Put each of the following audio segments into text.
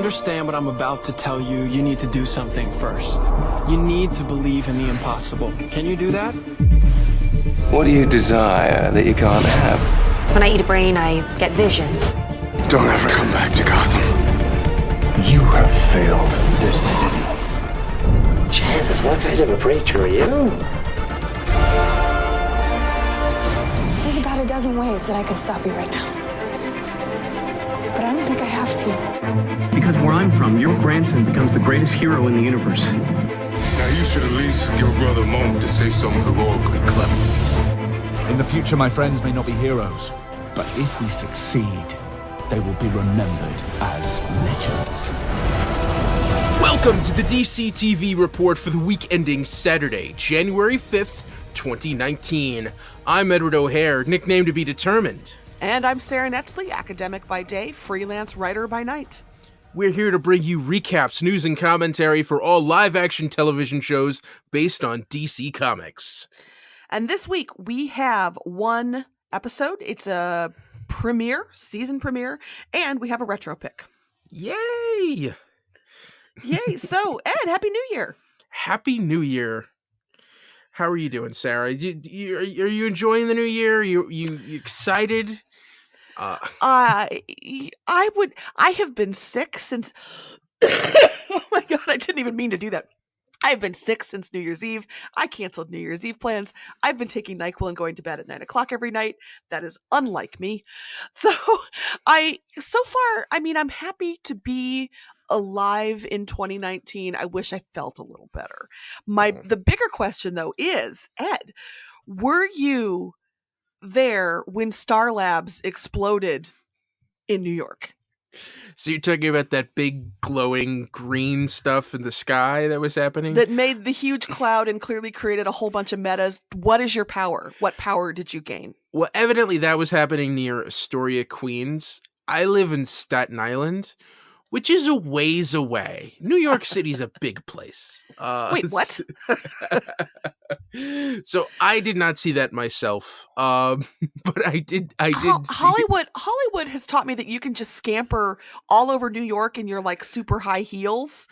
understand what I'm about to tell you, you need to do something first. You need to believe in the impossible. Can you do that? What do you desire that you can't have? When I eat a brain, I get visions. Don't ever come back to Gotham. You have failed this city. Jesus, what kind of a preacher are you? There's about a dozen ways that I could stop you right now. But I don't think I have to. Because where I'm from, your grandson becomes the greatest hero in the universe. Now you should at least give a brother a moment to say something heroically clever. In the future, my friends may not be heroes, but if we succeed, they will be remembered as legends. Welcome to the DC TV report for the week ending Saturday, January 5th, 2019. I'm Edward O'Hare, nickname to be determined. And I'm Sarah Netzley, academic by day, freelance writer by night. We're here to bring you recaps, news, and commentary for all live-action television shows based on DC Comics. And this week, we have one episode. It's a premiere, season premiere, and we have a retro pick. Yay! Yay! So, Ed, Happy New Year! Happy New Year. How are you doing, Sarah? Are you enjoying the new year? You excited? I have been sick since. Oh my god! I didn't even mean to do that. I've been sick since New Year's Eve. I canceled New Year's Eve plans. I've been taking NyQuil and going to bed at 9 o'clock every night. That is unlike me. So far, I'm happy to be alive in 2019. I wish I felt a little better. The bigger question though is, Ed, were you there when Star Labs exploded in New York? So you're talking about that big glowing green stuff in the sky that was happening? That made the huge cloud and clearly created a whole bunch of metas. What is your power? What power did you gain? Well, evidently that was happening near Astoria, Queens. I live in Staten Island, which is a ways away. New York City's a big place. Wait, what? So I did not see that myself, but I did see Hollywood has taught me that you can just scamper all over New York in your like super high heels,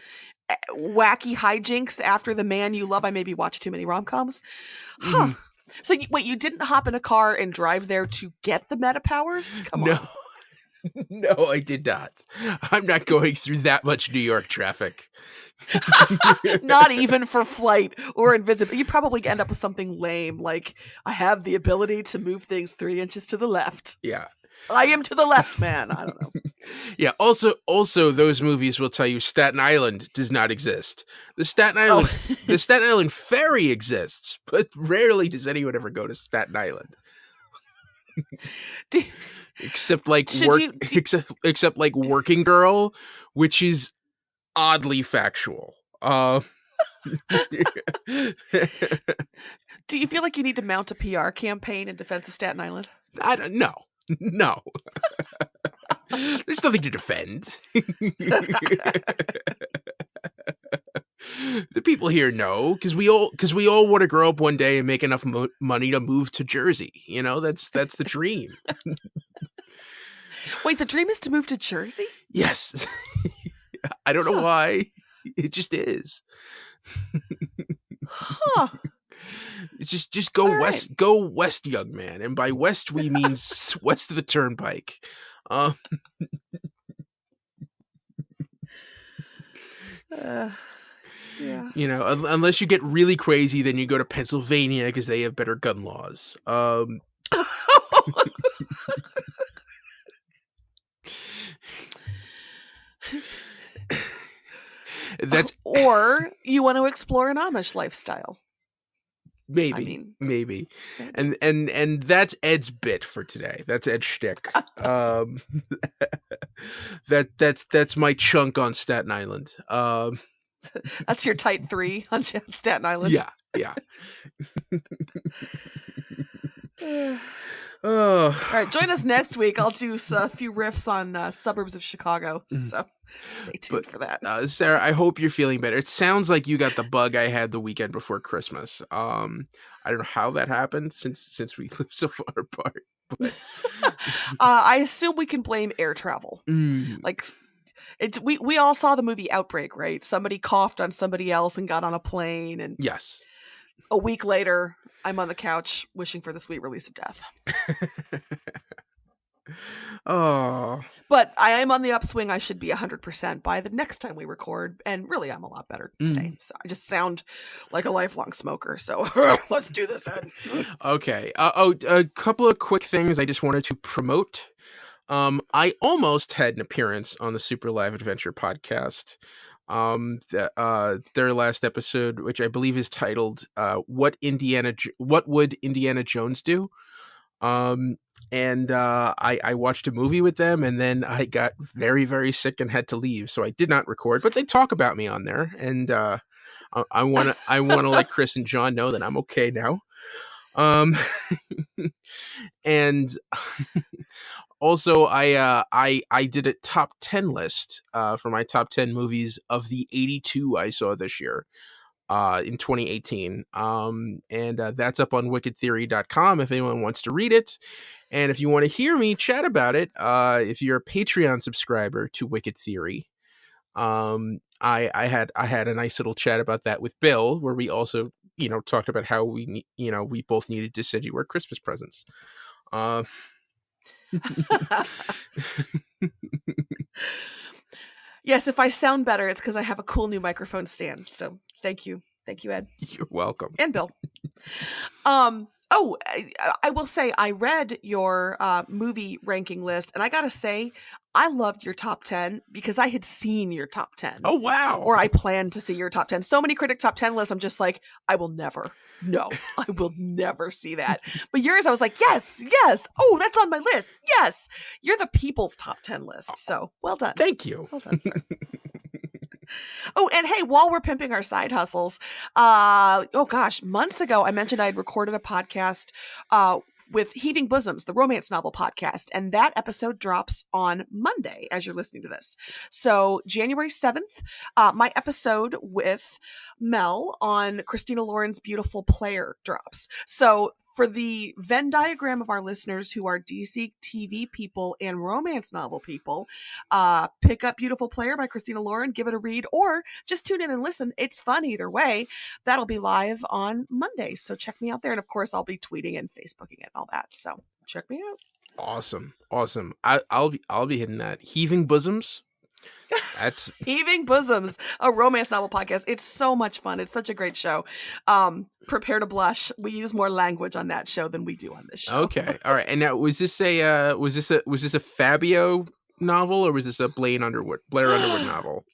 wacky hijinks after the man you love. I maybe watch too many rom-coms. Huh. Mm-hmm. So wait, you didn't hop in a car and drive there to get the meta powers? Come on. No, I did not. I'm not going through that much New York traffic. Not even for flight or invisible. You probably end up with something lame like, I have the ability to move things 3 inches to the left. Yeah. I am to the left, man. I don't know. Yeah. Also, those movies will tell you Staten Island does not exist. The Staten Island ferry exists, but rarely does anyone ever go to Staten Island. Except like except like Working Girl, which is oddly factual. Do you feel like you need to mount a PR campaign in defense of Staten Island? I don't know. No. There's nothing to defend. The people here know because we all want to grow up one day and make enough money to move to Jersey. You know, that's the dream. Wait, the dream is to move to Jersey? Yes. I don't know why. It just is. Huh. It's just go west, right. Go west, young man. And by west we mean west of the turnpike. Yeah. You know, unless you get really crazy, then you go to Pennsylvania because they have better gun laws. Or you want to explore an Amish lifestyle. Maybe. And that's Ed's bit for today. That's Ed's shtick. That's my chunk on Staten Island. That's your tight 3 on Staten Island. Yeah. All right, join us next week. I'll do a few riffs on suburbs of Chicago. So stay tuned for that. Sarah, I hope you're feeling better. It sounds like you got the bug I had the weekend before Christmas. I don't know how that happened since we live so far apart. But I assume we can blame air travel. Mm. Like We all saw the movie Outbreak, right? Somebody coughed on somebody else and got on a plane, and Yes. a week later, I'm on the couch wishing for the sweet release of death. Oh. But I am on the upswing. I should be 100% by the next time we record. And really, I'm a lot better today. So I just sound like a lifelong smoker. So let's do this, Ed. Okay. A couple of quick things I just wanted to promote. I almost had an appearance on the Super Live Adventure podcast. Their last episode, which I believe is titled "What Would Indiana Jones Do?" I watched a movie with them, and then I got very, very sick and had to leave, so I did not record. But they talk about me on there, and I want to let Chris and John know that I'm okay now. And also, I did a top 10 list for my top 10 movies of the 82 I saw this year. In 2018. That's up on wickedtheory.com if anyone wants to read it. And if you want to hear me chat about it, if you're a Patreon subscriber to Wicked Theory, I had a nice little chat about that with Bill, where we also, talked about how we both needed to send you our Christmas presents. Yes, if I sound better, it's because I have a cool new microphone stand. So thank you, Ed. You're welcome. And Bill. I will say I read your movie ranking list, and I gotta say, I loved your top 10 because I had seen your top 10. Oh, wow. Or I planned to see your top 10. So many critic top 10 lists, I'm just like, I will never see that. But yours, I was like, yes. Oh, that's on my list. Yes. You're the people's top 10 list. So well done. Thank you. Well done, sir. Oh, and hey, while we're pimping our side hustles, months ago, I mentioned I had recorded a podcast with Heaving Bosoms, the romance novel podcast, and that episode drops on Monday as you're listening to this. So January 7th, my episode with Mel on Christina Lauren's Beautiful Player drops. So for the Venn diagram of our listeners who are DC TV people and romance novel people, pick up Beautiful Player by Christina Lauren, give it a read, or just tune in and listen. It's fun either way. That'll be live on Monday. So check me out there. And of course, I'll be tweeting and Facebooking it and all that. So check me out. Awesome. I'll be hitting that. Heaving Bosoms. That's Heaving Bosoms, a romance novel podcast. It's so much fun. It's such a great show. Prepare to blush. We use more language on that show than we do on this show. Okay. All right. And now, was this a Fabio novel, or was this a Blair Underwood novel?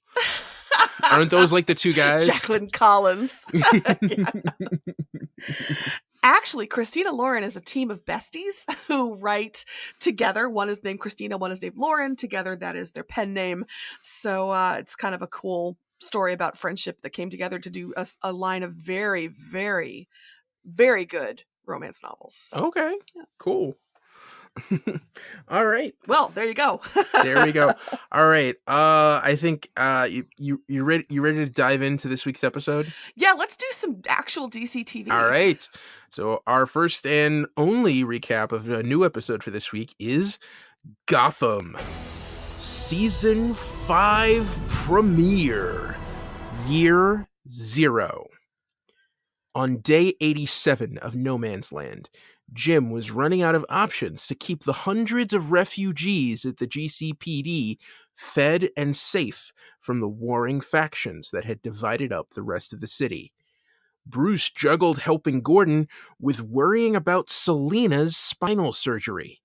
Aren't those like the two guys? Jacqueline Collins. Actually, Christina Lauren is a team of besties who write together. One is named Christina, one is named Lauren. Together, that is their pen name. So it's kind of a cool story about friendship that came together to do a line of very, very, very good romance novels. So, okay, yeah. Cool. All right. Well, there you go. There we go. All right. I think you ready to dive into this week's episode? Yeah, let's do some actual DC TV. All right. So our first and only recap of a new episode for this week is Gotham Season 5 premiere, Year 0. On day 87 of No Man's Land, Jim was running out of options to keep the hundreds of refugees at the GCPD fed and safe from the warring factions that had divided up the rest of the city. Bruce juggled helping Gordon with worrying about Selina's spinal surgery.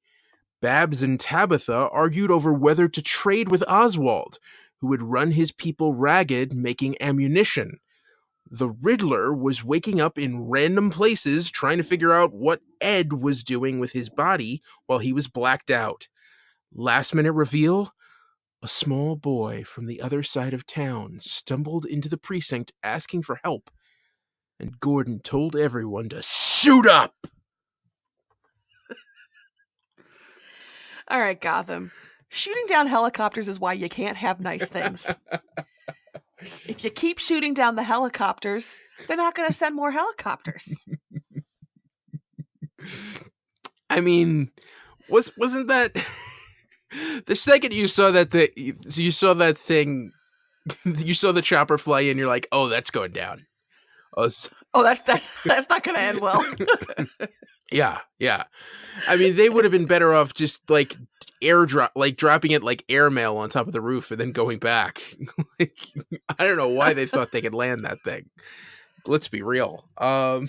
Babs and Tabitha argued over whether to trade with Oswald, who had run his people ragged making ammunition. The Riddler was waking up in random places trying to figure out what Ed was doing with his body while he was blacked out. Last minute reveal, a small boy from the other side of town stumbled into the precinct asking for help, and Gordon told everyone to suit up. All right, Gotham. Shooting down helicopters is why you can't have nice things. If you keep shooting down the helicopters, they're not going to send more helicopters. I mean, wasn't that The second you saw that you saw that thing, you saw the chopper fly in, you're like, oh, that's going down. Oh, that's not going to end well. yeah. I mean, they would have been better off just like dropping it like airmail on top of the roof and then going back. Like, I don't know why they thought they could land that thing. Let's be real. Maybe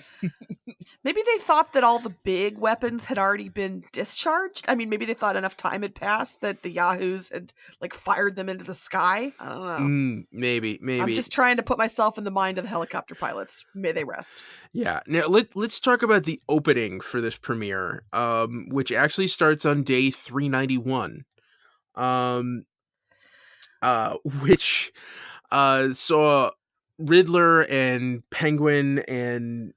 they thought that all the big weapons had already been discharged. I mean, maybe they thought enough time had passed that the Yahoos had like fired them into the sky. I don't know. Maybe. I'm just trying to put myself in the mind of the helicopter pilots. May they rest. Yeah. Now let's talk about the opening for this premiere, which actually starts on day 391, which saw Riddler and Penguin and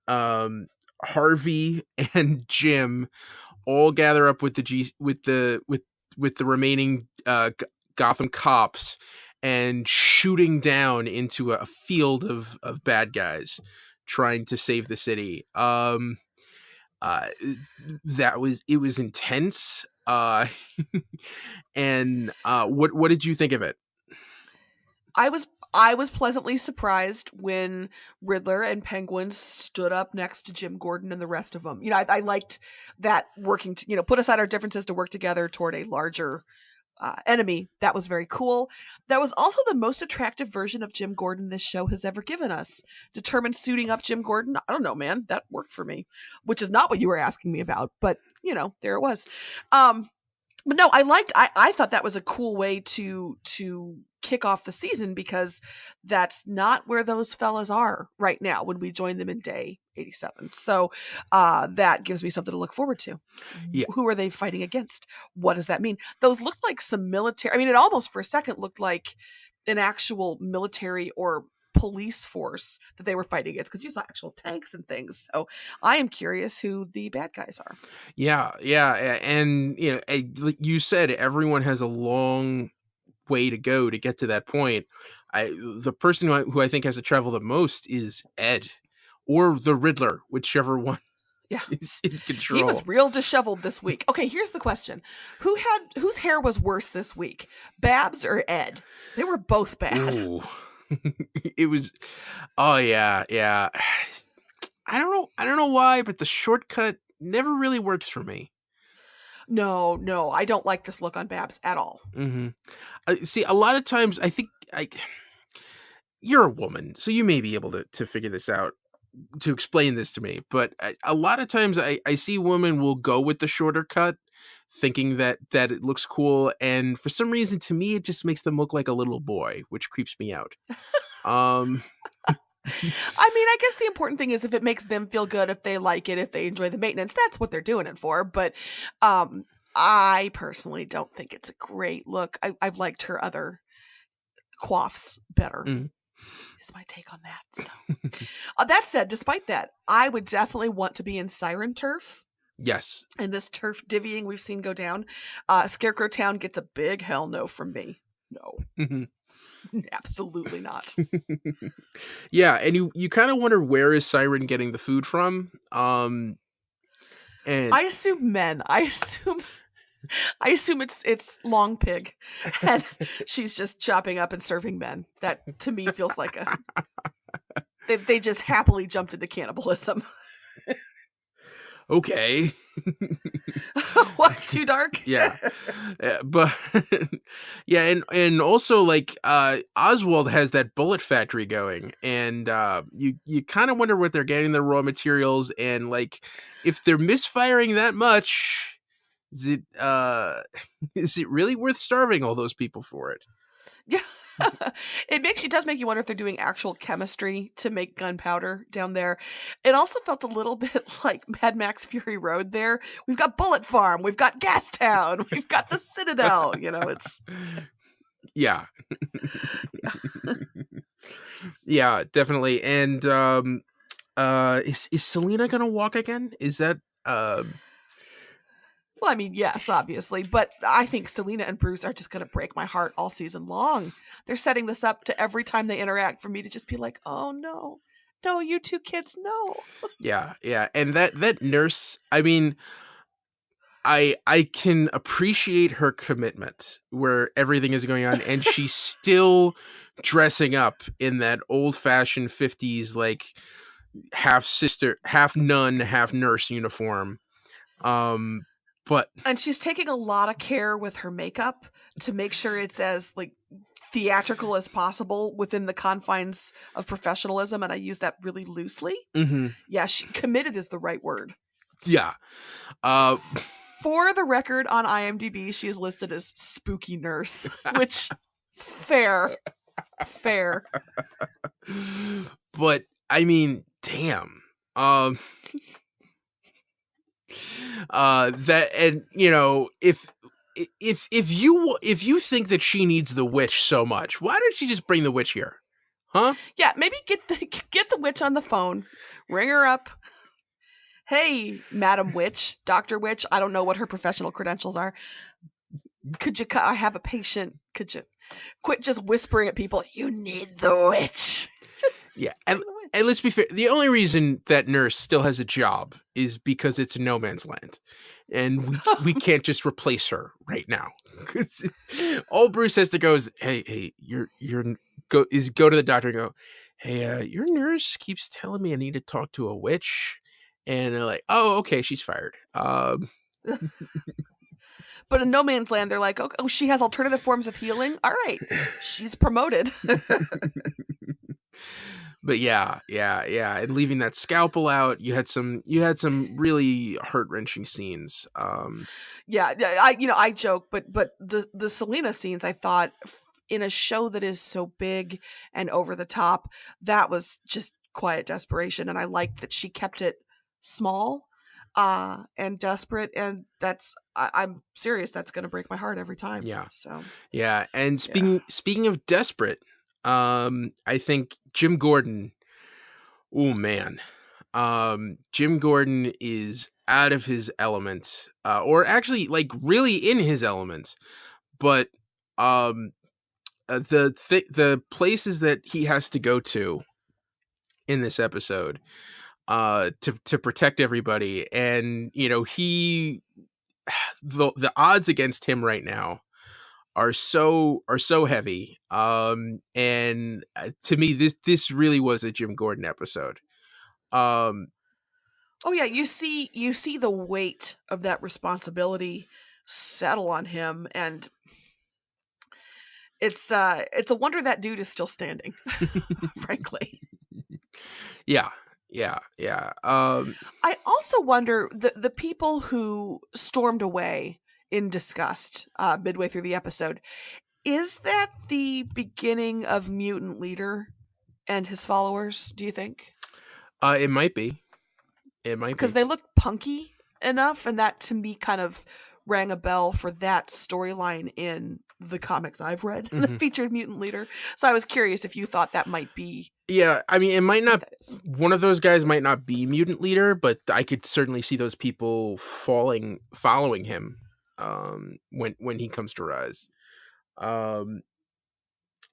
Harvey and Jim all gather up with the remaining Gotham cops and shooting down into a field of bad guys trying to save the city. It was intense. And what did you think of it? I was pleasantly surprised when Riddler and Penguin stood up next to Jim Gordon and the rest of them. You know, I liked that working, put aside our differences to work together toward a larger enemy. That was very cool. That was also the most attractive version of Jim Gordon this show has ever given us. Determined suiting up Jim Gordon. I don't know, man. That worked for me, which is not what you were asking me about, but there it was. But no, I thought that was a cool way to kick off the season, because that's not where those fellas are right now when we join them in day 87. So that gives me something to look forward to. Yeah. Who are they fighting against? What does that mean? Those looked like some military. I mean, it almost for a second looked like an actual military or police force that they were fighting against, because you saw actual tanks and things. So I am curious who the bad guys are. Yeah. And, like you said, everyone has a long way to go to get to that point. The person who I think has to travel the most is Ed or the Riddler, whichever one is in control. He was real disheveled this week. Okay, here's the question. Whose hair was worse this week? Babs or Ed? They were both bad. Ooh. It was, oh yeah. I don't know why, but the shortcut never really works for me. No, I don't like this look on Babs at all. Mm-hmm. See, a lot of times I think you're a woman, so you may be able to figure this out, to explain this to me. But a lot of times I see women will go with the shorter cut, thinking that it looks cool, and for some reason, to me, it just makes them look like a little boy, which creeps me out. I mean, I guess the important thing is if it makes them feel good, if they like it, if they enjoy the maintenance, that's what they're doing it for. But I personally don't think it's a great look. I've liked her other coiffs better. Is my take on that. So. That said, despite that, I would definitely want to be in Siren Turf. Yes. And this turf divvying we've seen go down. Scarecrow Town gets a big hell no from me. No. Absolutely not. Yeah, and you kind of wonder, where is Siren getting the food from? And I assume men. I assume it's Long Pig, and she's just chopping up and serving men. That to me feels like they just happily jumped into cannibalism. Okay. What, too dark? Yeah. But yeah, and also like Oswald has that bullet factory going, and you kind of wonder what they're getting the raw materials, and like if they're misfiring that much, is it really worth starving all those people for it? Yeah. It does make you wonder if they're doing actual chemistry to make gunpowder down there. It also felt a little bit like Mad Max Fury Road there. We've got Bullet Farm, we've got Gas Town, we've got the Citadel, it's... Yeah. Yeah, definitely. And is Selena gonna walk again? Is that Well, I mean, yes, obviously, but I think Selena and Bruce are just going to break my heart all season long. They're setting this up to every time they interact for me to just be like, oh, no, you two kids, no. Yeah. And that nurse, I mean, I can appreciate her commitment where everything is going on, and she's still dressing up in that old fashioned 50s, like half sister, half nun, half nurse uniform. But and she's taking a lot of care with her makeup to make sure it's as like theatrical as possible within the confines of professionalism, and I use that really loosely. Yeah, committed is the right word. Yeah. For the record, on IMDb, she is listed as spooky nurse, which fair. But I mean, damn. That, and you know, if you think that she needs the witch so much, why don't you just bring the witch here? Huh? Yeah, maybe get the witch on the phone, ring her up. Hey, Madam Witch, Dr. Witch, I don't know what her professional credentials are. Could you I have a patient. Could you quit just whispering at people, you need the witch? Yeah, and let's be fair, the only reason that nurse still has a job is because it's no man's land. And we can't just replace her right now. All Bruce has to go is, hey, go to the doctor and go, hey, your nurse keeps telling me I need to talk to a witch. And they're like, oh, okay, she's fired. But in no man's land, they're like, oh, she has alternative forms of healing. All right, she's promoted. But yeah, and leaving that scalpel out, you had some really heart-wrenching scenes. I joke, but the Selena scenes, I thought, in a show that is so big and over the top, that was just quiet desperation, and I liked that she kept it small and desperate, and I'm serious, that's gonna break my heart every time. And speaking of desperate, I think Jim Gordon, oh man, Jim Gordon is out of his element, or actually like really in his element, but the places that he has to go to in this episode to protect everybody, and you know, the odds against him right now are so heavy, and to me this really was a Jim Gordon episode. Oh yeah, you see the weight of that responsibility settle on him, and it's a wonder that dude is still standing. Frankly. Yeah. I also wonder the people who stormed away in disgust midway through the episode, is that the beginning of Mutant Leader and his followers, do you think? It might be. Because they look punky enough, and that to me kind of rang a bell for that storyline in the comics I've read that featured Mutant Leader. So I was curious if you thought that might be. Yeah, I mean, it might not. One of those guys might not be Mutant Leader, but I could certainly see those people following him when he comes to rise. But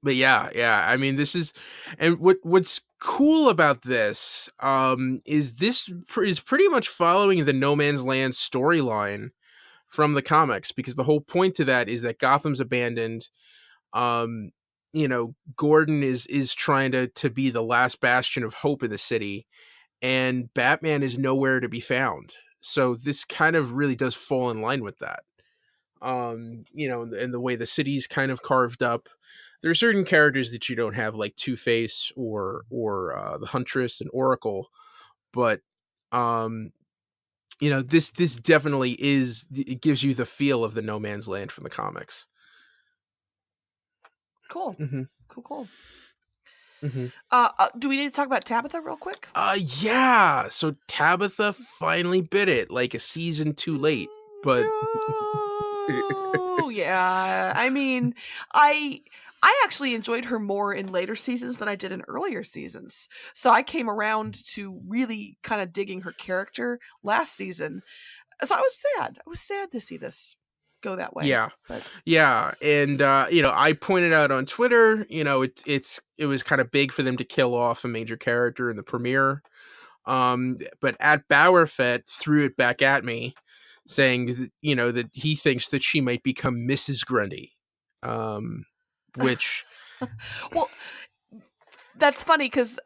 yeah. I mean, this is, and what's cool about this is this is pretty much following the No Man's Land storyline from the comics, because the whole point to that is that Gotham's abandoned. You know, Gordon is trying to be the last bastion of hope in the city, and Batman is nowhere to be found. So this kind of really does fall in line with that. You know, and the way the city's kind of carved up. There are certain characters that you don't have, like Two-Face or the Huntress and Oracle, but you know, this definitely it gives you the feel of the No Man's Land from the comics. Cool. Cool. Mm-hmm. Do we need to talk about Tabitha real quick? Yeah. So Tabitha finally bit it, like a season too late, but. Oh yeah. I mean, I actually enjoyed her more in later seasons than I did in earlier seasons. So I came around to really kind of digging her character last season. So I was sad. I was sad to see this go that way. Yeah. But. Yeah. And, you know, I pointed out on Twitter, you know, it was kind of big for them to kill off a major character in the premiere. But at Bowerfett threw it back at me saying that, that he thinks that she might become Mrs. Grundy, which Well, that's funny because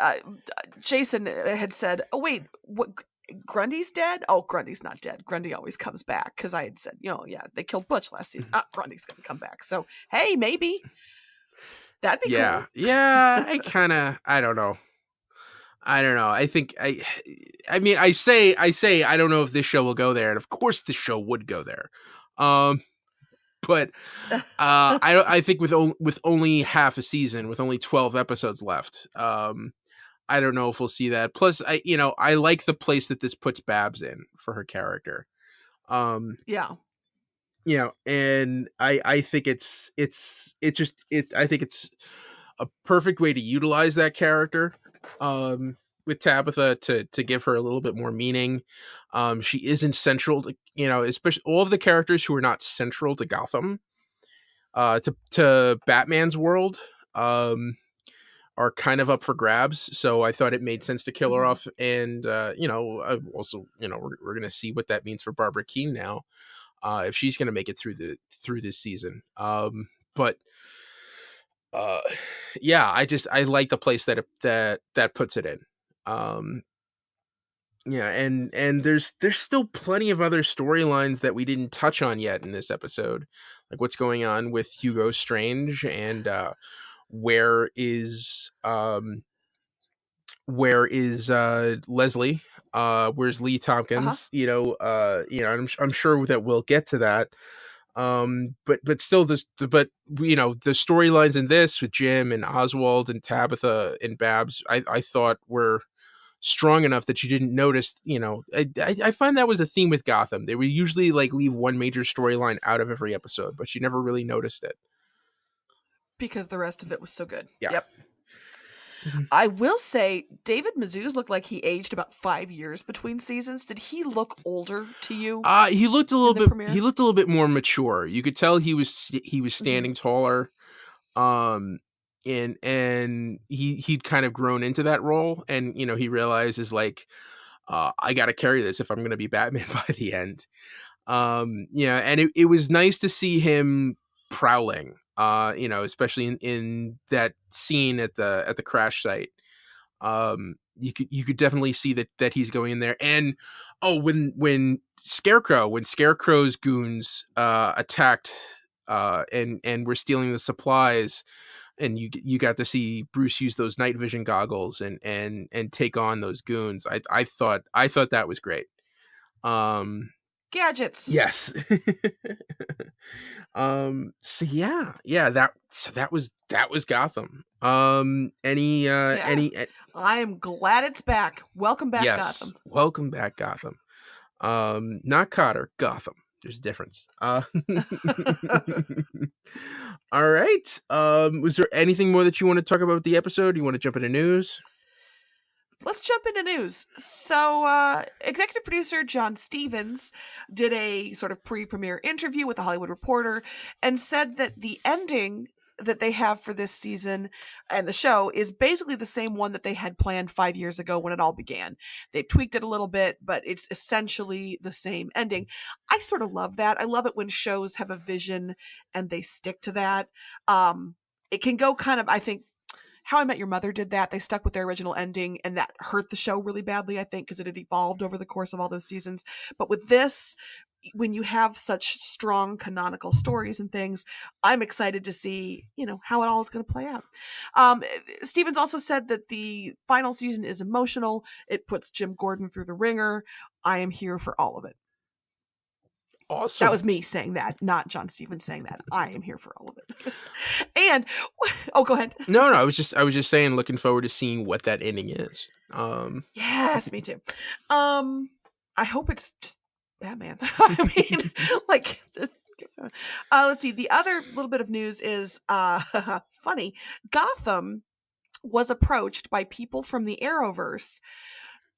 Jason had said, "Oh wait, what? Grundy's dead? Oh, Grundy's not dead. Grundy always comes back." Because I had said, yeah, they killed Butch last season. Grundy's going to come back. So hey, maybe that'd be cool. Yeah. I don't know. I think I say I don't know if this show will go there, and of course this show would go there. But I think with only half a season, with only 12 episodes left, I don't know if we'll see that. Plus, I like the place that this puts Babs in for her character. Yeah. And I think it's a perfect way to utilize that character. With Tabitha to give her a little bit more meaning. She isn't central to, especially all of the characters who are not central to Gotham, to Batman's world, are kind of up for grabs. So I thought it made sense to kill her off. And, also, we're going to see what that means for Barbara Keene now, if she's going to make it through this season. But yeah, I like the place that puts it in. And there's still plenty of other storylines that we didn't touch on yet in this episode, like what's going on with Hugo Strange, and where is Leslie, where's Lee Tompkins? I'm sure that we'll get to that. But still, the storylines in this with Jim and Oswald and Tabitha and Babs, I thought were strong enough that you didn't notice. I find that was a theme with Gotham. They would usually leave one major storyline out of every episode, but you never really noticed it because the rest of it was so good. Yeah. Yep. I will say David Mazouz looked like he aged about 5 years between seasons. Did he look older to you? He looked a little bit. Premiere? He looked a little bit more mature. You could tell he was standing taller, and he'd kind of grown into that role, and he realizes I got to carry this if I'm going to be Batman by the end. And it was nice to see him prowling. Especially in that scene at the crash site. You could definitely see that he's going in there. And when Scarecrow's goons attacked and were stealing the supplies, and you got to see Bruce use those night vision goggles and take on those goons. I thought that was great. Gadgets. Yes. So that was Gotham. Any I am glad it's back. Welcome back, yes, Gotham. Welcome back, Gotham. Not Cotter, Gotham. There's a difference. All right. Was there anything more that you want to talk about the episode? You want to jump into news? Let's jump into news. So, executive producer John Stevens did a sort of pre-premiere interview with The Hollywood Reporter and said that the ending that they have for this season and the show is basically the same one that they had planned 5 years ago when it all began. They've tweaked it a little bit, but it's essentially the same ending. I sort of love that. I love it when shows have a vision and they stick to that. It can go kind of, I think, How I Met Your Mother did that. They stuck with their original ending, and that hurt the show really badly, I think, because it had evolved over the course of all those seasons. But with this, when you have such strong canonical stories and things, I'm excited to see, how it all is going to play out. Stevens also said that the final season is emotional. It puts Jim Gordon through the ringer. I am here for all of it. Awesome. That was me saying that, not John Stevens saying that. I am here for all of it. And go ahead. No, I was just saying, looking forward to seeing what that ending is. Yes, me too. I hope it's just Batman. I mean, let's see. The other little bit of news is funny. Gotham was approached by people from the Arrowverse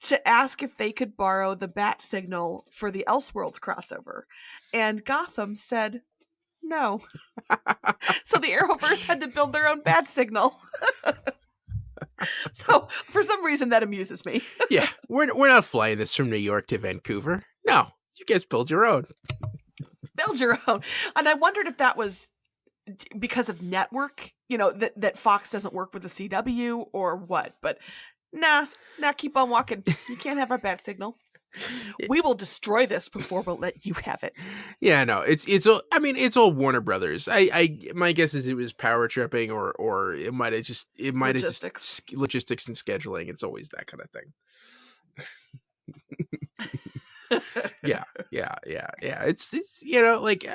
to ask if they could borrow the bat signal for the Elseworlds crossover. And Gotham said no. So the Arrowverse had to build their own bat signal. So for some reason that amuses me. Yeah, we're not flying this from New York to Vancouver. No, You guys build your own. Build your own. And I wondered if that was because of network, that Fox doesn't work with the CW or what. But nah, keep on walking. You can't have our bad signal. We will destroy this before we'll let you have it. Yeah, no, it's all. I mean, it's all Warner Brothers. My guess is it was power tripping, or it might have just logistics and scheduling. It's always that kind of thing. Yeah. It's like,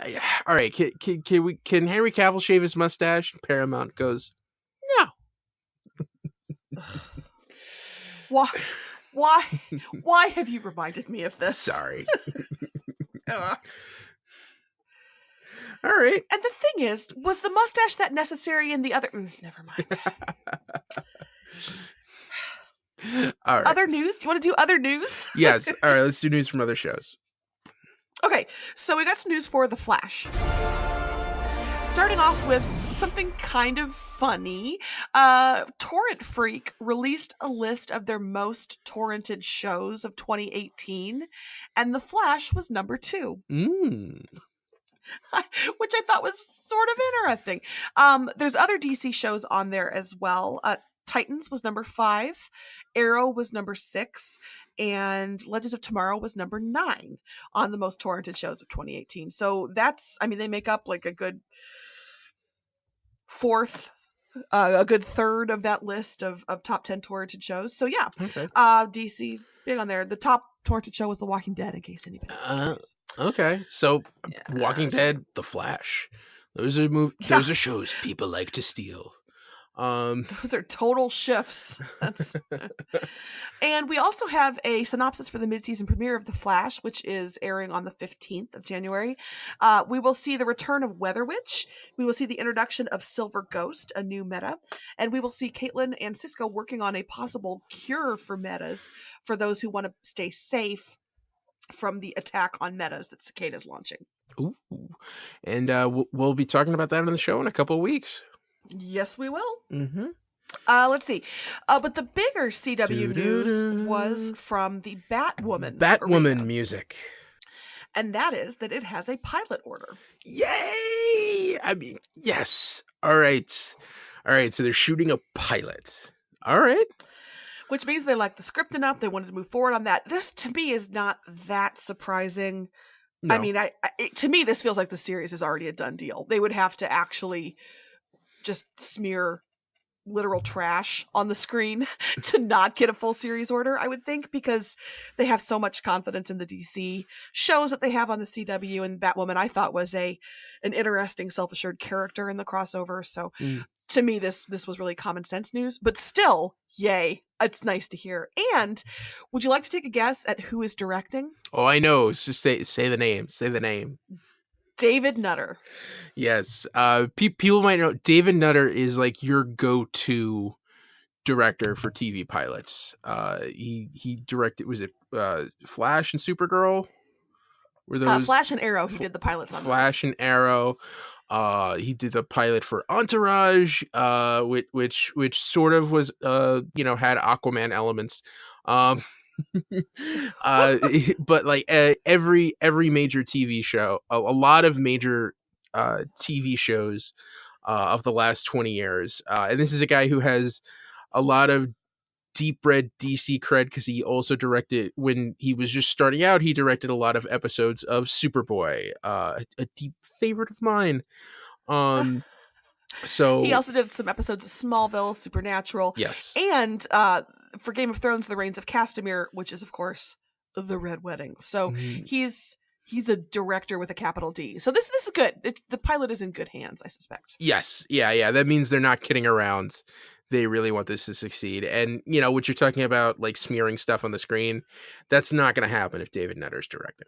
all right. Can Henry Cavill shave his mustache? Paramount goes, no. Why have you reminded me of this? Sorry. All right. And the thing is, was the mustache that necessary in the other? Never mind. All right. Other news? Do you want to do other news? Yes. All right. Let's do news from other shows. Okay. So we got some news for The Flash. Starting off with something kind of funny. Torrent Freak released a list of their most torrented shows of 2018, and The Flash was number 2. Which I thought was sort of interesting. There's other DC shows on there as well. Titans was number 5, Arrow was number 6, and Legends of Tomorrow was number 9 on the most torrented shows of 2018. So they make up like a good third of that list of top 10 torrented shows. So yeah, okay. DC big on there. The top torrented show was The Walking Dead, in case anybody was okay. So yeah. Walking Dead, The Flash, those are shows people like to steal. Those are total shifts. And we also have a synopsis for the mid-season premiere of The Flash, which is airing on the 15th of January. We will see the return of Weather Witch. We will see the introduction of Silver Ghost, a new meta. And we will see Caitlin and Cisco working on a possible cure for metas for those who want to stay safe from the attack on metas that Cicada is launching. Ooh. And we'll be talking about that on the show in a couple of weeks. Yes, we will. Mm-hmm. Let's see. But the bigger CW news was from the Batwoman arena. Music. And that is that it has a pilot order. Yay! I mean, yes. All right. So they're shooting a pilot. All right. Which means they like the script enough. They wanted to move forward on that. This, to me, is not that surprising. No. I mean, to me, this feels like the series is already a done deal. They would have to actually just smear literal trash on the screen to not get a full series order, I would think, because they have so much confidence in the DC shows that they have on the CW. And Batwoman, I thought, was an interesting, self-assured character in the crossover. So to me, this was really common sense news, but still, yay. It's nice to hear. And would you like to take a guess at who is directing? Oh, I know. Just say the name. Say the name. David Nutter. Yes. People might know David Nutter is like your go-to director for TV pilots. He directed, was it Flash and Supergirl? Were those Flash and Arrow? He did the pilots on Flash and Arrow. He did the pilot for Entourage, which sort of was had Aquaman elements. But like every major TV show, a lot of major TV shows of the last 20 years, and this is a guy who has a lot of deep red DC cred because he also directed, when he was just starting out, he directed a lot of episodes of Superboy, a deep favorite of mine. So he also did some episodes of Smallville, Supernatural, yes, and for Game of Thrones, The Reigns of Castamere, which is of course The Red Wedding. So he's a director with a capital D. So this is good. The pilot is in good hands, I suspect. Yes, yeah. That means they're not kidding around. They really want this to succeed. And what you're talking about, like smearing stuff on the screen, that's not going to happen if David Nutter's directing.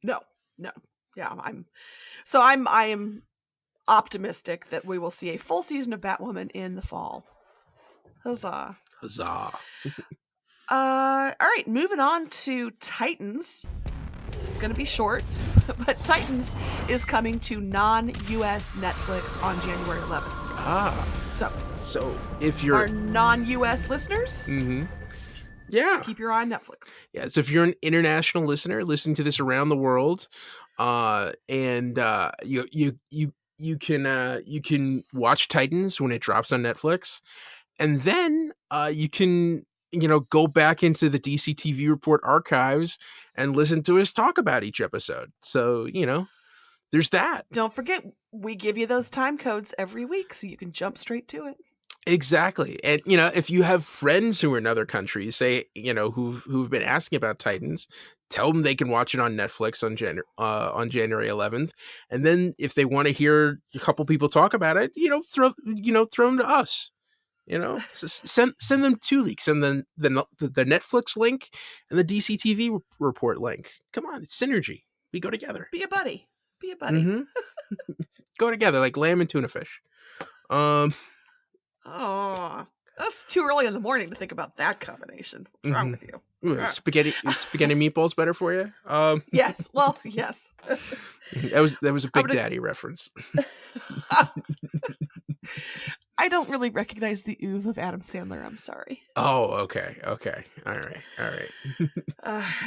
No. Yeah, I am optimistic that we will see a full season of Batwoman in the fall. Huzzah. All right, moving on to Titans. This is going to be short, but Titans is coming to non-US Netflix on January 11th. So if you're our non-US listeners, Yeah. Keep your eye on Netflix. Yeah. So if you're an international listener listening to this around the world, and you can watch Titans when it drops on Netflix, and then you can go back into the DC TV Report archives and listen to us talk about each episode. So there's that. Don't forget, we give you those time codes every week so you can jump straight to it. Exactly. And if you have friends who are in other countries, say who've been asking about Titans, tell them they can watch it on Netflix on January 11th. And then if they want to hear a couple people talk about it, throw them to us. So send them 2 links, and then the Netflix link and the DCTV report link. Come on, it's synergy. We go together. Be a buddy. Mm-hmm. Go together like lamb and tuna fish. Oh, that's too early in the morning to think about that combination. What's wrong with you? Ooh, spaghetti meatballs better for you? Yes. Well, yes. That was a Big Daddy reference. I don't really recognize the oeuvre of Adam Sandler. I'm sorry. Oh, okay. All right.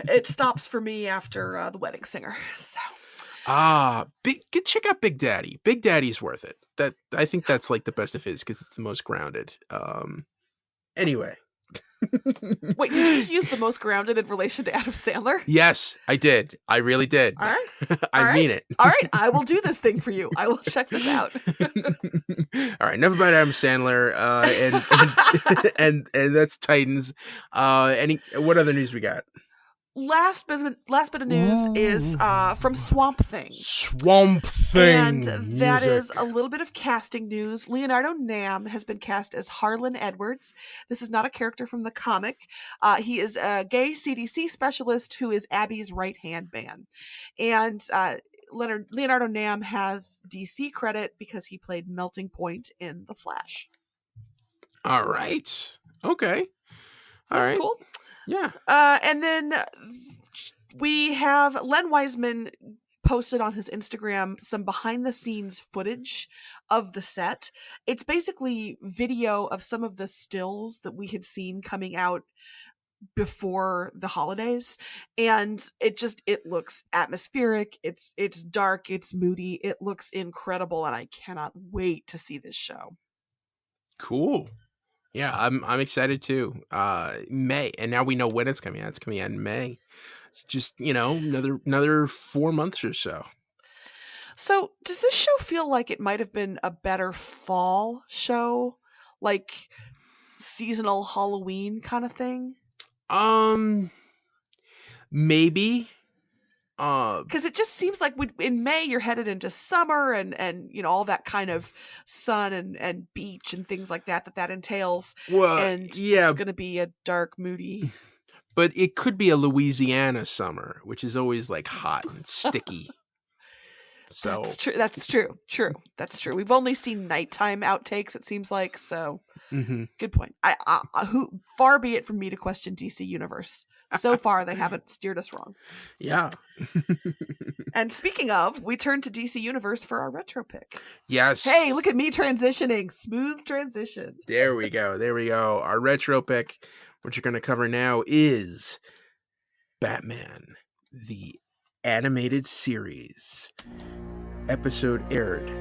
It stops for me after The Wedding Singer. So. Check out Big Daddy. Big Daddy's worth it. I think that's like the best of his because it's the most grounded. Anyway. Wait, did you just use the most grounded in relation to Adam Sandler? Yes, I did. I really did. All right. I mean it. All right, I will do this thing for you. I will check this out. All right, enough about Adam Sandler. And that's Titans. What other news we got? Last bit of news is from Swamp Thing. Swamp Thing. And that is a little bit of casting news. Leonardo Nam has been cast as Harlan Edwards. This is not a character from the comic. He is a gay CDC specialist who is Abby's right-hand man. And Leonardo Nam has DC credit because he played Melting Point in The Flash. All right. Okay. So that's cool. Yeah. And then we have Len Wiseman posted on his Instagram some behind the scenes footage of the set. It's basically video of some of the stills that we had seen coming out before the holidays, and it looks atmospheric. It's dark, it's moody, it looks incredible, and I cannot wait to see this show. Cool. Yeah, I'm excited too. May, and now we know when it's coming out. It's coming out in May. It's just another 4 months or so. So does this show feel like it might have been a better fall show, like seasonal Halloween kind of thing? Maybe. Because it just seems like in May you're headed into summer and all that kind of sun and beach and things like that entails. Well, and yeah, it's going to be a dark, moody. But it could be a Louisiana summer, which is always like hot and sticky. So that's true. That's true. True. That's true. We've only seen nighttime outtakes, it seems like. So good point. Who far be it from me to question DC Universe. So far, they haven't steered us wrong. Yeah. And speaking of, we turn to DC Universe for our retro pick. Yes. Hey, look at me transitioning. Smooth transition. There we go. Our retro pick, what you're going to cover now, is Batman, the animated series. Episode aired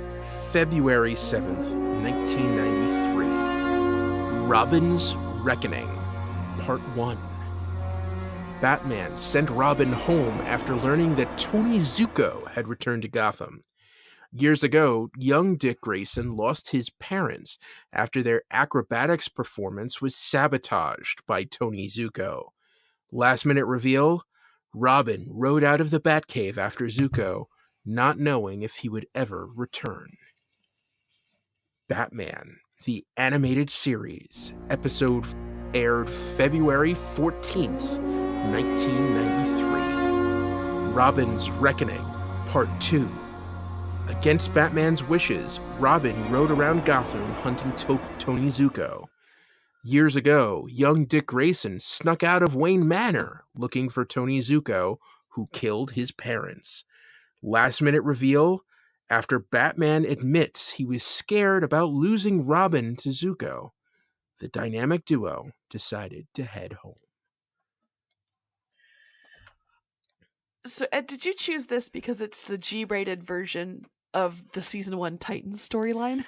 February 7th, 1993. Robin's Reckoning, Part 1. Batman sent Robin home after learning that Tony Zuko had returned to Gotham. Years ago, young Dick Grayson lost his parents after their acrobatics performance was sabotaged by Tony Zuko. Last minute reveal, Robin rode out of the Batcave after Zuko, not knowing if he would ever return. Batman, the animated series, episode aired February 14th, 1993. Robin's Reckoning, Part 2. Against Batman's wishes, Robin rode around Gotham hunting Tony Zuko. Years ago, young Dick Grayson snuck out of Wayne Manor looking for Tony Zuko, who killed his parents. Last-minute reveal, after Batman admits he was scared about losing Robin to Zuko, the dynamic duo decided to head home. So, Ed, did you choose this because it's the G-rated version of the season 1 Titans storyline?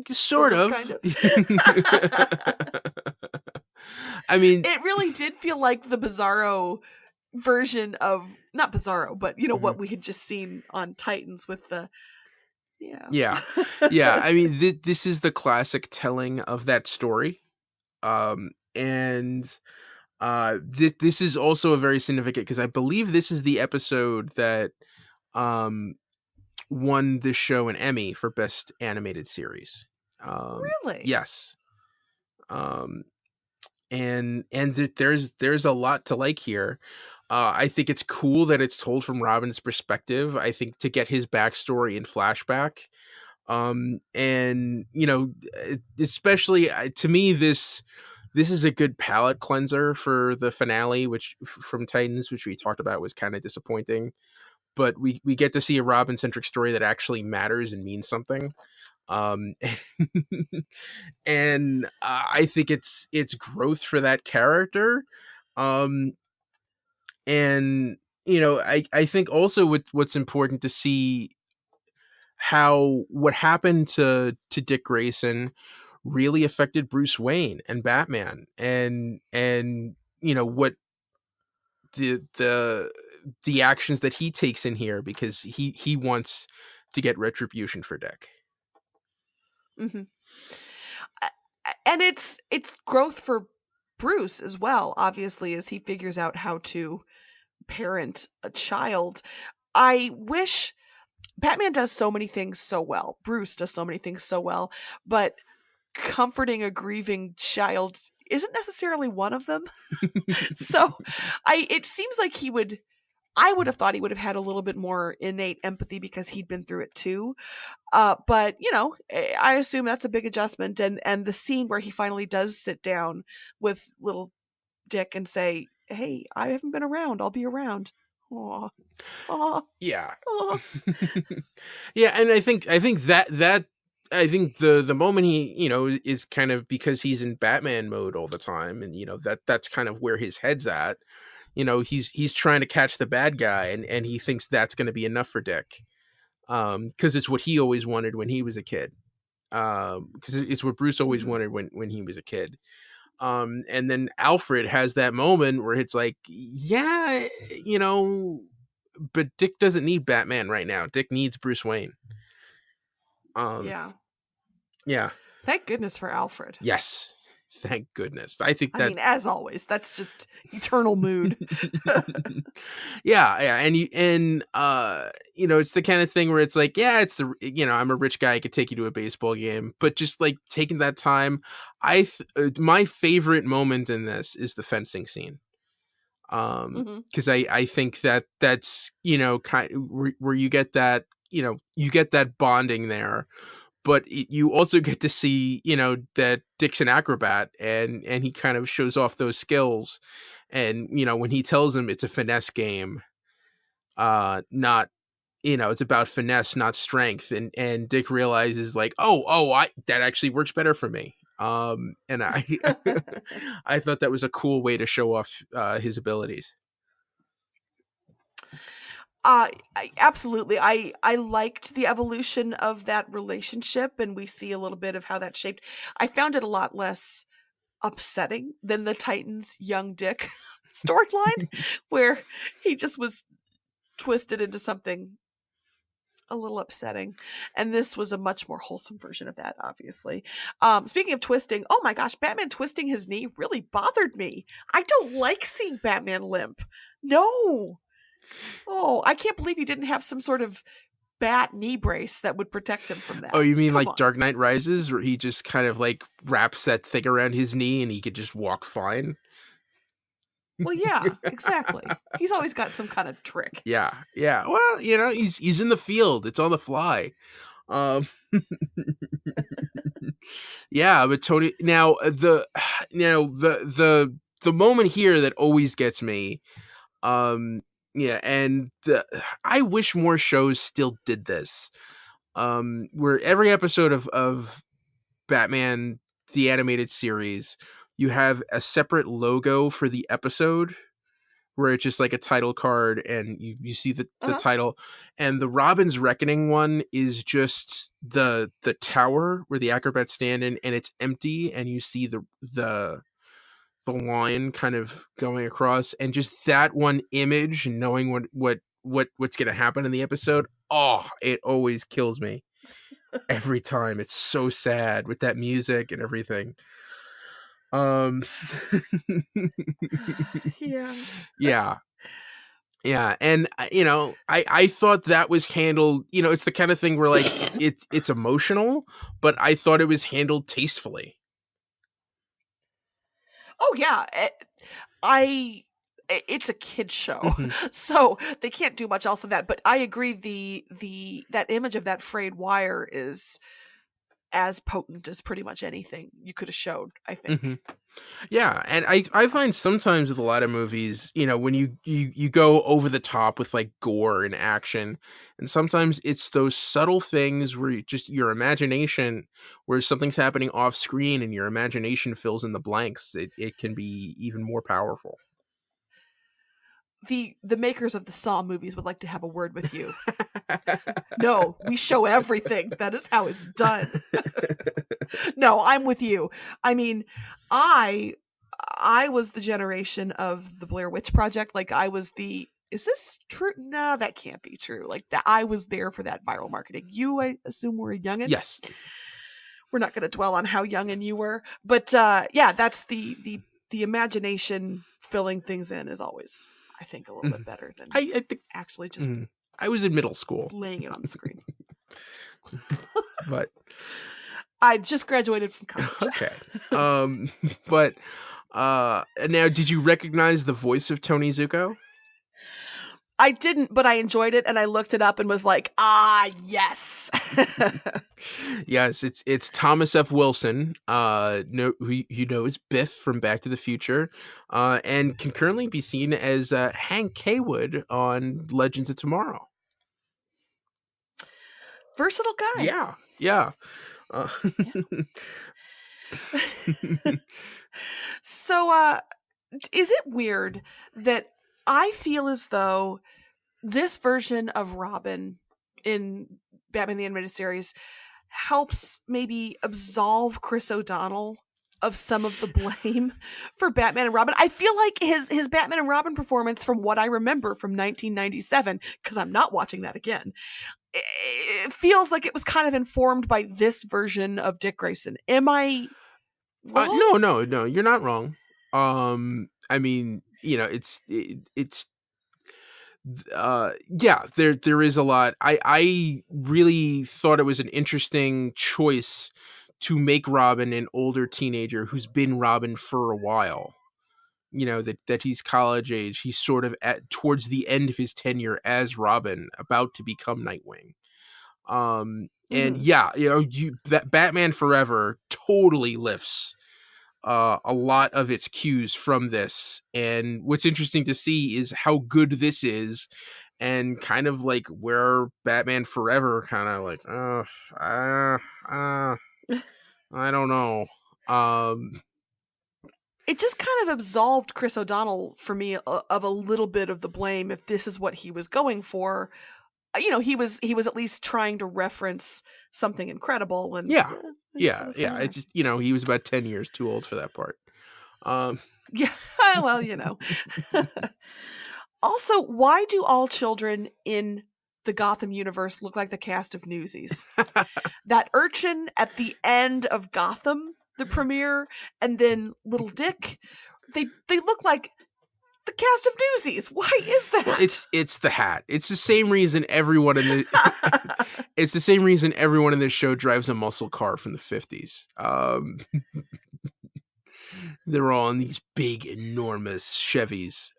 Sort of. Kind of. I mean, it really did feel like the Bizarro version of, not Bizarro, but what we had just seen on Titans with the yeah. I mean, this is the classic telling of that story, and this is also a very significant, because I believe this is the episode that won this show an Emmy for Best Animated Series. Really? Yes. And there's a lot to like here. I think it's cool that it's told from Robin's perspective. I think to get his backstory in flashback, and especially to me, this is a good palate cleanser for the finale, which from Titans, which we talked about, was kind of disappointing. But we get to see a Robin-centric story that actually matters and means something. And I think it's growth for that character. And I think also what's important to see how what happened to Dick Grayson really affected Bruce Wayne and Batman, and what the actions that he takes in here, because he wants to get retribution for Dick. Mm-hmm. And it's growth for Bruce as well, obviously, as he figures out how to parent a child. I wish Batman does so many things so well. Bruce does so many things so well, but comforting a grieving child isn't necessarily one of them. So it seems like I would have thought he would have had a little bit more innate empathy because he'd been through it too. But I assume that's a big adjustment. And the scene where he finally does sit down with little Dick and say, "Hey, I haven't been around. I'll be around." Aw. Aw. Yeah. Aw. Yeah, and I think that I think the moment he is kind of, because he's in Batman mode all the time, and that's kind of where his head's at. He's trying to catch the bad guy, and he thinks that's going to be enough for Dick, because it's what he always wanted when he was a kid, because it's what Bruce always wanted when he was a kid. And then Alfred has that moment where it's like, yeah, but Dick doesn't need Batman right now. Dick needs Bruce Wayne. Yeah. Yeah. Thank goodness for Alfred. Yes. Thank goodness. I think that, I mean, as always, that's just eternal mood. yeah. And it's the kind of thing where it's like, yeah, it's I'm a rich guy, I could take you to a baseball game, but just like taking that time, my favorite moment in this is the fencing scene. Because I think that's kind of where you get that, you get that bonding there. But you also get to see, that Dick's an acrobat, and he kind of shows off those skills. And, when he tells him it's a finesse game, not, it's about finesse, not strength. And Dick realizes like, that actually works better for me. And I, I thought that was a cool way to show off his abilities. Absolutely. I liked the evolution of that relationship, and we see a little bit of how that shaped. I found it a lot less upsetting than the Titans young Dick storyline, where he just was twisted into something a little upsetting. And this was a much more wholesome version of that, obviously. Speaking of twisting, oh my gosh, Batman twisting his knee really bothered me. I don't like seeing Batman limp. No. Oh, I can't believe you didn't have some sort of bat knee brace that would protect him from that. Oh, you mean Come like on. Dark Knight Rises, where he just kind of like wraps that thing around his knee and he could just walk fine? Well, yeah, exactly. He's always got some kind of trick. Yeah. Well, he's in the field. It's on the fly. Yeah, but Tony. Now the moment here that always gets me. Yeah, and I wish more shows still did this. Where every episode of Batman the Animated Series, you have a separate logo for the episode, where it's just like a title card and you see the title, and the Robin's Reckoning one is just the tower where the acrobats stand in, and it's empty, and you see the line kind of going across, and just that one image and knowing what's going to happen in the episode. Oh, it always kills me every time. It's so sad with that music and everything. Yeah. And I thought that was handled, it's the kind of thing where like it's emotional, but I thought it was handled tastefully. Oh yeah. It's a kid show, so they can't do much else than that. But I agree, that image of that frayed wire is as potent as pretty much anything you could have showed, I think. Yeah, and I find sometimes with a lot of movies, when you go over the top with like gore and action, and sometimes it's those subtle things where your imagination, where something's happening off screen and your imagination fills in the blanks, it can be even more powerful. The makers of the Saw movies would like to have a word with you. No, we show everything. That is how it's done. No, I'm with you. I mean, I was the generation of the Blair Witch Project. Like, I was is this true? No, that can't be true. Like, that I was there for that viral marketing. You, I assume, were a youngin'? Yes. We're not going to dwell on how youngin' you were. But yeah, that's the imagination filling things in is always, I think, a little bit better than I think actually just I was in middle school laying it on the screen. But I just graduated from college. Okay. But now, did you recognize the voice of Tony Zuko? I didn't, but I enjoyed it, and I looked it up and was like, yes. Yes, it's Thomas F. Wilson, who you know is Biff from Back to the Future, and can currently be seen as Hank Kaywood on Legends of Tomorrow. Versatile guy. Yeah. Yeah. So, is it weird that I feel as though this version of Robin in Batman the Animated Series helps maybe absolve Chris O'Donnell of some of the blame for Batman and Robin? I feel like his Batman and Robin performance, from what I remember from 1997, because I'm not watching that again, it feels like it was kind of informed by this version of Dick Grayson. Am I wrong? No, you're not wrong. I mean, it's yeah, there is a lot. I really thought it was an interesting choice to make Robin an older teenager who's been Robin for a while. That he's college age. He's sort of towards the end of his tenure as Robin, about to become Nightwing. And yeah, that Batman Forever totally lifts a lot of its cues from this. And what's interesting to see is how good this is, and kind of like where Batman Forever kind of like, I don't know. It just kind of absolved Chris O'Donnell for me of a little bit of the blame if this is what he was going for. He was at least trying to reference something incredible. And yeah. It's just, he was about 10 years too old for that part. Yeah, well, Also, why do all children in the Gotham universe look like the cast of Newsies? That urchin at the end of Gotham, the premiere, and then Little Dick, they look like the cast of Newsies. Why is that? Well, it's the hat. It's the same reason everyone in the it's the same reason everyone in this show drives a muscle car from the 50s. They're all in these big, enormous Chevys.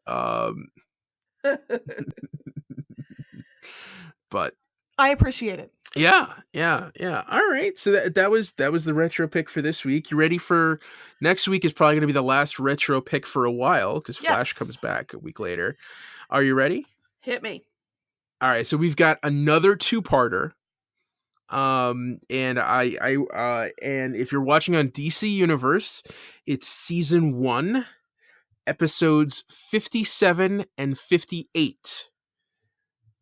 But I appreciate it. Yeah. All right. So that was the retro pick for this week. You ready for next week? Is probably going to be the last retro pick for a while, because Flash comes back a week later. Are you ready? Hit me. All right. So we've got another two-parter. And and if you're watching on DC Universe, it's season 1, episodes 57 and 58,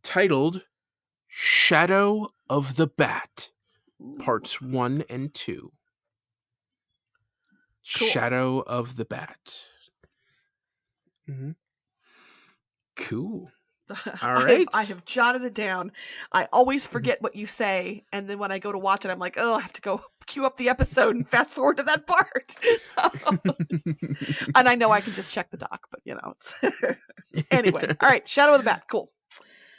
titled Shadow of the Bat, parts 1 and 2. Cool. Shadow of the Bat. Mm-hmm. Cool. All right. I have jotted it down. I always forget what you say, and then when I go to watch it, I'm like, oh, I have to go queue up the episode and fast forward to that part. And I know I can just check the doc, but it's anyway. All right, Shadow of the Bat, cool.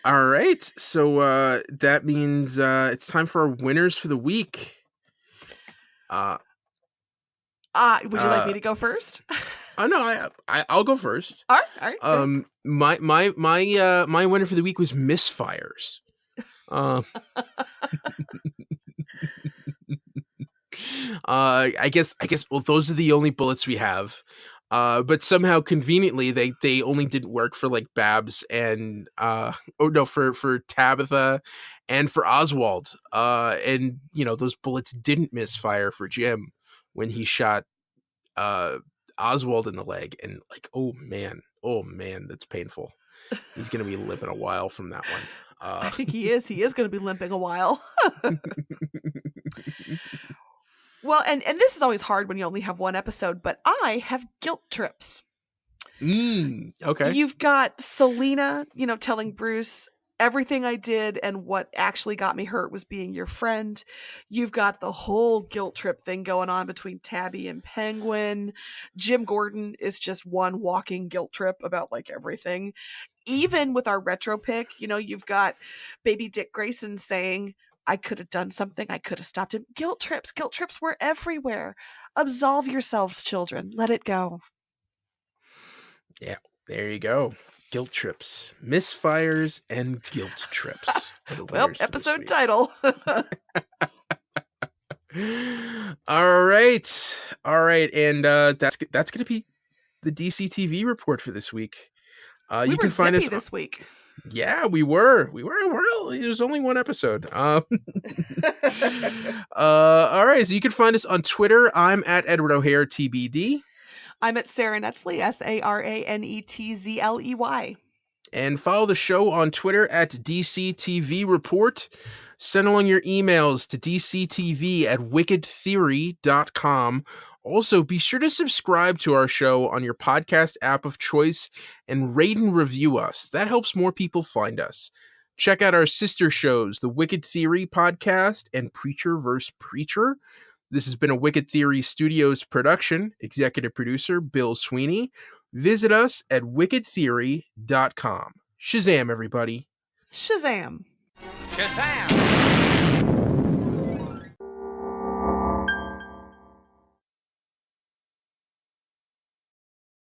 All right, so that means it's time for our winners for the week. Would you like me to go first? Oh no, I'll go first. All right. My winner for the week was Misfires. I guess well, those are the only bullets we have. But somehow conveniently they only didn't work for like Babs and for Tabitha and for Oswald. And those bullets didn't misfire for Jim when he shot Oswald in the leg, and like, oh man, that's painful. He's gonna be limping a while from that one. I think he is gonna be limping a while. Well, and this is always hard when you only have one episode, but I have guilt trips. Okay. You've got Selena, telling Bruce, everything I did and what actually got me hurt was being your friend. You've got the whole guilt trip thing going on between Tabby and Penguin. Jim Gordon is just one walking guilt trip about like everything. Even with our retro pick, you've got baby Dick Grayson saying, I could have done something. I could have stopped him. Guilt trips were everywhere. Absolve yourselves, children. Let it go. Yeah, there you go. Guilt trips, misfires, and guilt trips. Well, episode title. All right, and that's gonna be the DC TV report for this week. You can find us this week. Yeah, we were. There's only one episode. All right, so you can find us on Twitter. I'm at Edward O'Hare TBD. I'm at Sarah Netzley, SARANETZLEY. And follow the show on Twitter at DCTV Report. Send along your emails to dctv@wickedtheory.com. Also, be sure to subscribe to our show on your podcast app of choice and rate and review us. That helps more people find us. Check out our sister shows, the Wicked Theory podcast and Preacher vs. Preacher. This has been a Wicked Theory Studios production. Executive producer, Bill Sweeney. Visit us at wickedtheory.com. Shazam, everybody. Shazam. Shazam!